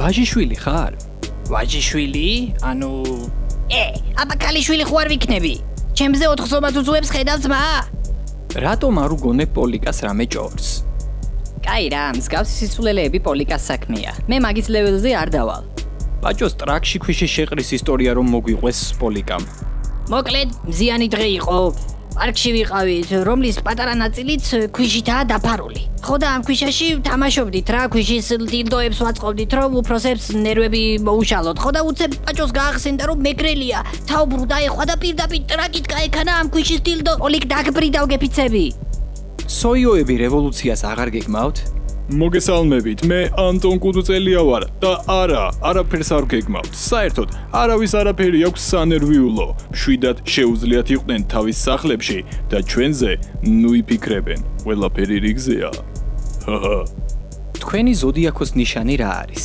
ვაჟიშვილი ხარ? ვაჟიშვილი? ანუ აბა ქალიშვილი ხო არ ვიქნები? ჩემზე 400 უძუებს ხედავ ძმა? რატომ არ უგონებ პოლიკას რამე ჭორს? კაი რა, მსგავსი სისულელეები პოლიკას საქმეა. მე მაგის ლეველზე არ დავალ. ბაჭოს ტრაქში ქვიშის შეყრის ისტორია რომ მოგვიყვეს პოლიკამ. მოკლედ, მზიანი დღე იყო. პარკში ვიყავით, რომლის პატარა ნაწილიც ქვიშითაა დაფარული. ხო და ამ ქვიშაში თამაშობდით რა, ქვიშის დილდოებს ვაწყობდით, რომ უფროსებს ნერვები მოუშალოთ. ხო და უცებ ბაჭოს გაახსენდა რომ მეგრელია. თაუბრუ დაეხვა და პირდაპირ ტრაკით გაექანა ამ ქვიშის დილდო. პოლიკ დაგბრიდა გეფიცები. სოიოები რევოლუციას აღარ გეგმავთ? მოგესალმებით, მე ანტონ კუდუწელია ვარ და არაფერს არ გეგმავთ. საერთოდ არავის არაფერი აქვს სანერვიულო. მშვიდად შეუძლიათ იყვნენ თავის სახლებში და ჩვენზე ნუ იფიქრებენ. ყველაფერი რიგზეა. თქვენი ზოდიაქოს ნიშანი რა არის?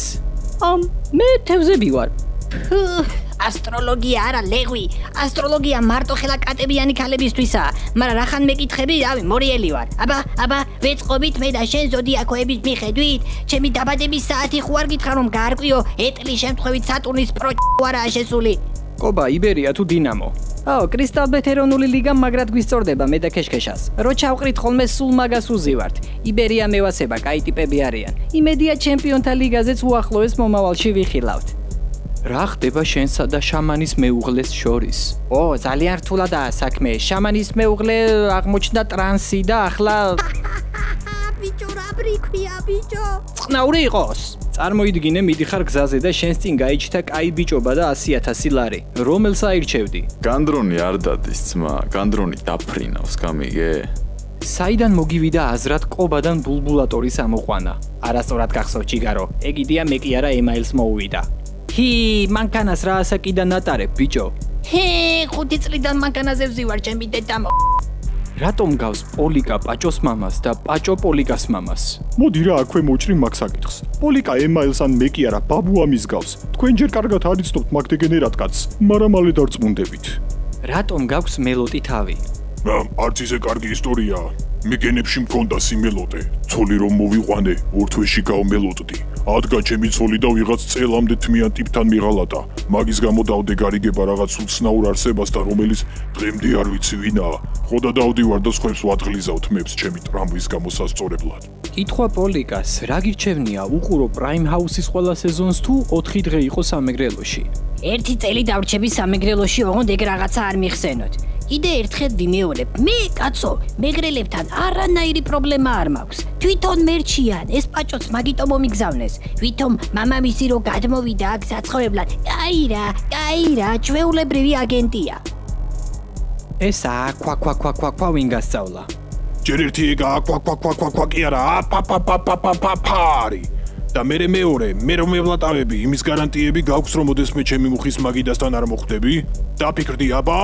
მე თევზები ვარ. ასტროლოგია არა ლეღვი. ასტროლოგია მარტო ხელა კატებიანი ქალებისთვისაა. მაგრამ რახან მეკითხები, რავი, მორიელი ვარ. აბა, ვეწყობით მე და შენ ზოდიაქოების მიხედვით, ჩემი დაბადების საათი ხო არ გითხრა რომ გაარკვიო, ეტლის შემთხვევით სატურნის არაა შესული. კობა, იბერია თუ დინამო? კრისტალბეთ ეროვნული ლიგა მაგრად გვისწორდება მე და ქეშქეშას. რო ჩავყრით ხოლმე სულ მაგას უზივართ. იბერია მევასება, კაი ტიპები არიან. იმედია ჩემპიონთა ლიგაზეც უახლოეს მომავალში ვიხილავთ. რა ხდება შენსა და შამანის მეუღლეს შორის? ძალიან რთულადაა საქმე. შამანის მეუღლე აღმოჩნდა ტრანსი და ახლა ბიჭო რა ბრიქვია ბიჭო. წყნაური იყოს. წარმოიდგინე მიდიხარ გზაზე და შენს წინ გაიჩნდა კაი ბიჭობა და 100,000 ლარი. რომელს აირჩევდი? განდრონი არ დადის ძმა, განდრონი დაფრინავს, გამიგე? საიდან მოგივიდა აზრად კობადან ბულბულატორის ამოყვანა? არასწორად გახსოვ ჯიგარო. ეგიდია მე კი არა ემაილს მოუვიდა. მანქანას რა ასაკიდან ნატარებ ბიჭო? 5 წლიდან მანქანაზე ვზივარ ჩემი დედამო. რატომ გავს პოლიკა პაჭოს მამას და პაჭო პოლიკას მამას? მოდი რა აქვე მოჭრი მაგ საკითხს. პოლიკა ემაილს ან მე კი არა ბაბუამის გავს. თქვენ ჯერ კარგად არ იცნობთ მაგ დეგენერატ კაცს, მაგრამ მალე დარწმუნდებით. რატომ გაქვს მელოტი თავი? არც ისე კარგი ისტორიაა. მე გენებში მქონდა სიმელოტე. ცოლი რომ მოვიყვანე, ორ თვეში გავმელოტდი. ადგა ჩემი ცოლი და ვიღაც წელამდე თმიან ტიპთან მიღალატა. მაგის გამო დავდე გარიგება რაღაც უცნაურ არსებასთან, რომელიც დღემდე არ ვიცი ვინაა. ხო და დავდივარ და სხვებს ვადღლიზავთ მეებს ჩემი ტრამვის გამოსასწორებლად. კითხვა პოლიკას, რა გირჩევნია უყურო პრაიმ ჰაუსის ყველა სეზონს თუ 4 დღე იყო სამეგრელოში? 1 წელი დავრჩები სამეგრელოში, ოღონდ ეგ რაღაცა არ მიხსენოთ. იდე ერთხელ ვიმეორებ, მე კაცო, მეგრელებთან არანაირი პრობლემა არ მაქვს. თვითონ მერჩიან, ეს პაჭოც მაგიტო მომიგზავნეს. ვითომ მამამისი რო გადმოვიდა აქ საცხოვრებლად. კაი რა, ჩვეულებრივი აგენტია. ესა კვაკ ვინ გასწავლა? ჯერ ერთი ეგა კვაკ კი არა, პარი. და მეორე, მე რომ ვლატავები, იმის გარანტიები გაქვს რომ ოდესმე ჩემი მუხის მაგიდასთან არ მოხვდები? დაფიქრდი აბა,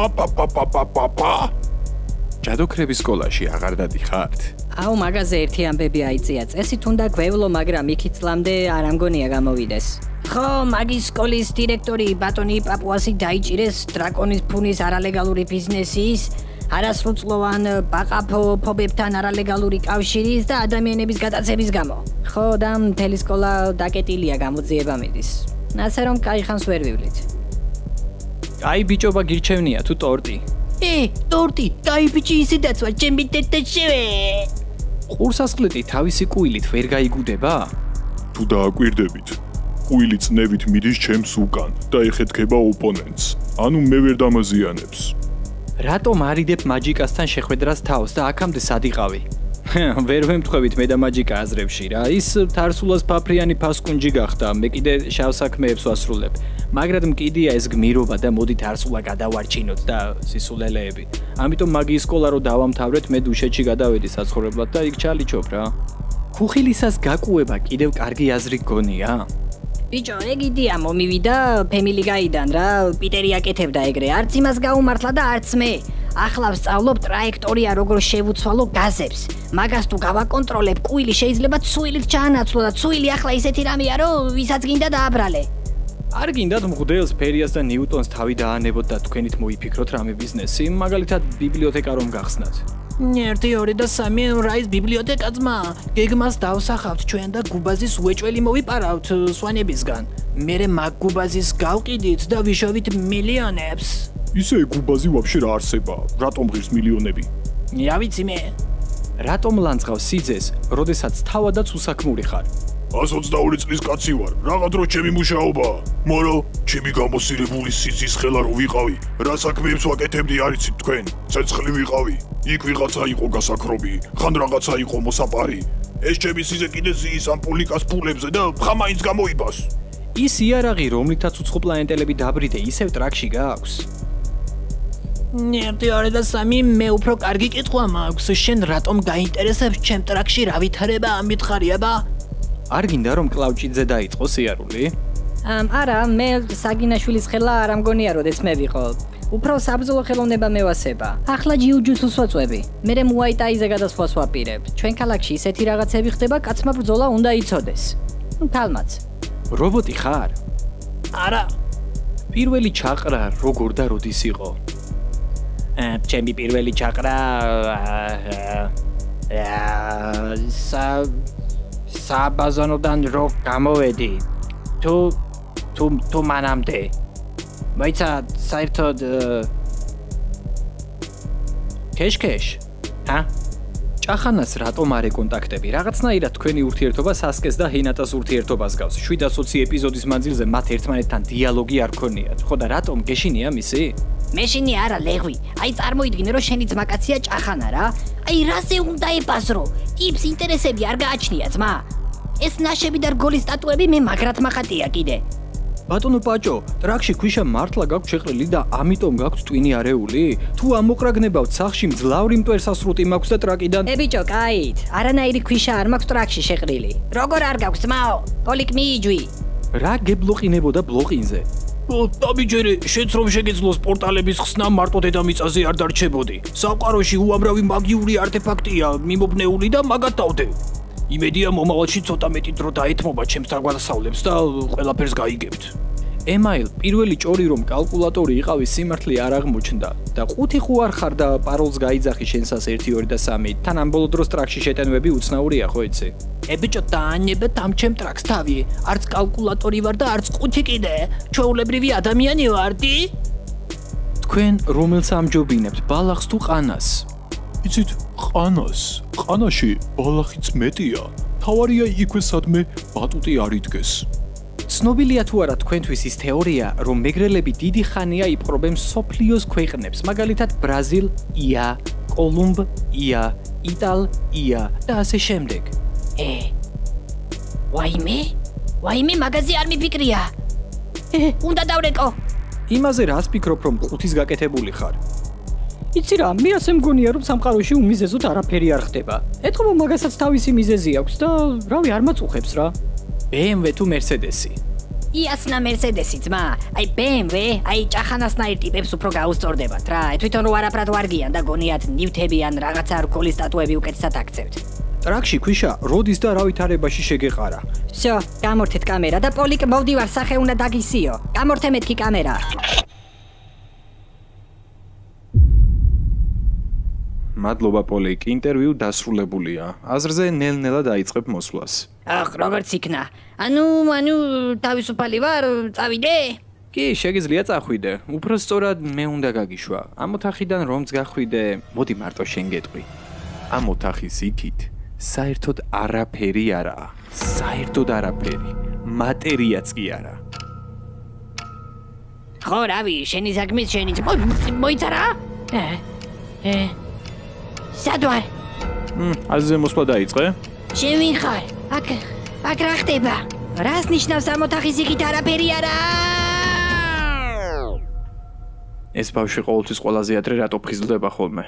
ჯადოქრების სკოლაში აღარ დადიხართ? მაგაზე ერთი ამბები აიწია. წესით უნდა გვევლო, მაგრამ იქით წლამდე არ ამგონია გამოვიდეს. ხო, მაგის სკოლის დირექტორი ბატონი პაპუასი დაიჭირეს დრაკონის ფუნის არალეგალური ბიზნესის, არასრულწლოვან ბაყაფობებთან არალეგალური კავშირის და ადამიანების გადაცემის გამო. ხო და მთელი სკოლა დაკეტილია გამოძიება მიდის. ასე რომ კაი ხანს ვერ ვივლით. კაი ბიჭობა გირჩევნია თუ ტორტი? ტორტი, კაი ბიჭი ისედაც ვარ ჩემი დედაშევე. ყურსასყლეტი თავისი კუილით ვერ გაიგუდება? თუ დააკვირდებით, კუილი წნევით მიდის ჩემს უკან და ეხეთქება ოპონენტს. ანუ მე ვერ დამაზიანებს. რატომ არიდებ მაჯიკასთან შეხვედრას თავს და აქამდე სად იყავი? ვერ ვემთხვევით მე და მაჯიკა აზრებში რა. ის თარსულას ფაფრიანი ფასკუნჯი გახდა, მე კიდე შავ საქმეებს ვასრულებ. მაგრამ მკიდია ეს გმირობა და მოდით თარსულა გადავარჩინოთ და სისულელეები. ამიტომ მაგიის სკოლა რო დავამთავრეთ, მე დუშეთში გადავედი საცხოვრებლად და იქ ჩალიჩობ რა. ხუხილისას გაკუება კიდევ კარგი აზრი გონია? ბიჭო, ეგიდია მომივიდა ფემილი გაიდან რა, პიტერი აკეთებდა ეგრე, არც იმას გაუმართლა და არც მე. ახლა ვსწავლობ ტრაექტორია როგორ შევუცვალო გაზებს. მაგას თუ გავაკონტროლებ, კუილი შეიძლება ცუილით ჩაანაცვლო და ცუილი ახლა ისეთი რამეა, რომ ვისაც გინდა დააბრალე. არ გინდათ მღვდელს ფერიას და ნიუტონს თავი დაანებოთ და თქვენით მოიფიქროთ რამე ბიზნესი, მაგალითად ბიბლიოთეკა რომ გახსნათ. 1, 2 და 3 რაის ბიბლიოთეკა ძმა. გეგმას დავსახავთ ჩვენ და გუბაზის უეჭველი მოვიპარავთ სვანებისგან. მერე მაგ გუბაზის გავყიდით და ვიშოვით მილიონებს. ისე გუბაზი ვაფშე რა არსება? რატომ ღირს მილიონები? ავიცი მე. რატომ ლანძღავს სიძეს, როდესაც თავადაც უსაქმური ხარ? 122 წლის კაცი ვარ, რაღაც დრო ჩემი მუშაობა. მაგრამ ჩემი გამოსირებული სიძის ხელა რო ვიყავი, რა საქმეებს ვაკეთებდი არიცით თქვენ? ცეცხლი ვიყავი, იქ ვიღაცა იყო გასაქრობი, ხან რაღაცა იყო მოსაპარი. ეს ჩემი სიძე კიდე ზიის ამ პოლიკას ფულებზე და ხამაინც გამოიბას. ის იარაღი, რომლითაც უცხო პლანეტელები დაბრიდე, ისევ ტრაქში გააქვს. 1, 2 და 3 მე უფრო კარგი კითხვა მაქვს. შენ რატომ გაინტერესებს ჩემ ტრაქში რა ვითარება ამ მითხარიება? არ გინდა რომ კლავჭიძე დაიწყოს იარული? არა, მე საგინაშვილის ხელა არ ამგონია, როდეს მე ვიყო. უფრო საბრძოლო ხელოვნება მევასება. ახლა ჯიუჯიტსუს ვაწვევი. მერე მუაიტაიზე გადასვლას ვაპირებ. ჩვენ ქალაქში ისეთი რაღაცები ხდება, კაცმა ბრძოლა უნდა იცოდეს. თალმაც. რობოტი ხარ? არა. პირველი ჩაყრა როგორ და როდის იყო? ჩემი პირველი ჩაყრა საბაზონოდან რო გამოვედი. თუ მანამდე. მაიცა საერთოდ ქეშ? ჭახანას რატომ არ ეკონტაქტები? რაღაცნაირად თქვენი ურთიერთობა სასკეს და ჰინატას ურთიერთობას გავს. 720 ეპიზოდის მანძილზე მათ ერთმანეთთან დიალოგი არ ქონიათ. ხო და რატომ გეშინია მისი? მეშინი არა ლეღვი. აი წარმოიდგინე რომ შენი ძმაკაცია ჭახანა რა. აი რაზე უნდა ებაზრო? ტიპს ინტერესები არ გააჩნია ძმა. ეს ნაშები და რგოლის სტატუები მე მაგრად მახატია კიდე. ბატონო პაჭო, ტრაქში ქვიშა მართლა გაქვთ შეყრილი და ამიტომ გაქვთ ტვინი არეული? თუ ამოყრაგნებავთ სახში მძლავრი მტვერსასრუტი მაქვს და ტრაკიდან ბიჭო, კაით. არანაირი ქვიშა არ მაქვს ტრაქში შეყრილი. როგორ არ გაქვს ძმაო? პოლიკ მიიჯვი. რა გებლოყინებოდა ბლოყინზე? დაბიჯერე, შენც რომ შეგეძლოს პორტალების ხსნა მარტო დედამიწაზე არ დარჩებოდი. საყაროში უამრავი მაგიური არტეფაქტია მიმობნეული და მაგათ დავდე. იმედია მომავალში ცოტა მეტი დრო დაეთმობა ჩემს დაგვასავლებს და ყველაფერს გაიგებთ. ემაილ, პირველი ჭორი რომ კალკულატორი იყავი სიმართლე არ აღმოჩნდა და 5 ხო არ ხარ და პაროლს გაიძახი შენსას 1, 2 და 3. თან ამ ბოლო დროს ტრაქში შეტანვები უცნაურია ხო იცი? ბიჭო, დაანებეთ ამ ჩემ ტრაქს თავი. არც კალკულატორი ვარ და არც 5 კიდე. ჩვეულებრივი ადამიანი ვარდი? თქვენ რომელს ამჯობინებთ, ბალახს თუ ყანას? იცით, ყანაში ბალახიც მეტია. თავარია იქვე სადმე ბატუტი არ იდგეს. ცნობილია თუ არა თქვენთვის ის თეორია, რომ მეგრელები დიდი ხანია იპყრობენ სოფლიოს ქვეყნებს, მაგალითად ბრაზილია, კოლუმბია, იტალია და ასე შემდეგ. ვაიმე მაგაზე არ მიფიქრია. უნდა დავრეკო. იმაზე რას ფიქრობ, რომ 5-ის გაკეთებული ხარ? იცი რა, მე ასე მგონია, რომ სამყაროში უმიზეზოდ არაფერი არ ხდება. ეთქობა მაგასაც თავისი მიზეზი აქვს და რავი არ მაწუხებს რა. BMW თუ Mercedes-ი? იასნა Mercedes-ი ძმა. აი BMW, აი ჭახანასნაირ ტიპებს უფრო გაუსწორდებათ რა. თვითონ რო არაფრად ვარგიან და გონიათ ნივთები ან რაღაცა რგოლის სტატუები უკეთესად აქცევთ. ტრაქში ქვიშა, როდის და რა ვითარებაში შეგეყარა? всё, გამორთეთ კამერა და პოლიკ მოვდივარ, სახე უნდა დაგისიო. გამორთე მეთქი კამერა. მადლობა პოლიკ, ინტერვიუ დასრულებულია. აზრზე ნელ-ნელა დაიწყებ მოსვლას. როგორც იქნა. ანუ თავისუფალი ვარ, წავიდე? კი, შეგიძლია წახვიდე. უფრო სწორად მე უნდა გაგიშვა. ამ ოთახიდან რომც გახვიდე, მოდი მარტო შენ გეტყვი. ამ ოთახის იქით საერთოდ არაფერი არაა. საერთოდ არაფერი. მატერიაც კი არა. ხო, რავი, შენი ზაგმის შენი მოიცარა? სადვარ? აზზე მოსვლა დაიწყე? შენ ვინ ხარ? აქ რა ხდება? რას ნიშნავს ამ ოთახის იქით არაფერი არა? ეს ბავშვი ყოველთვის ყველაზე ადრე რატო ფხიზლდება ხოლმე?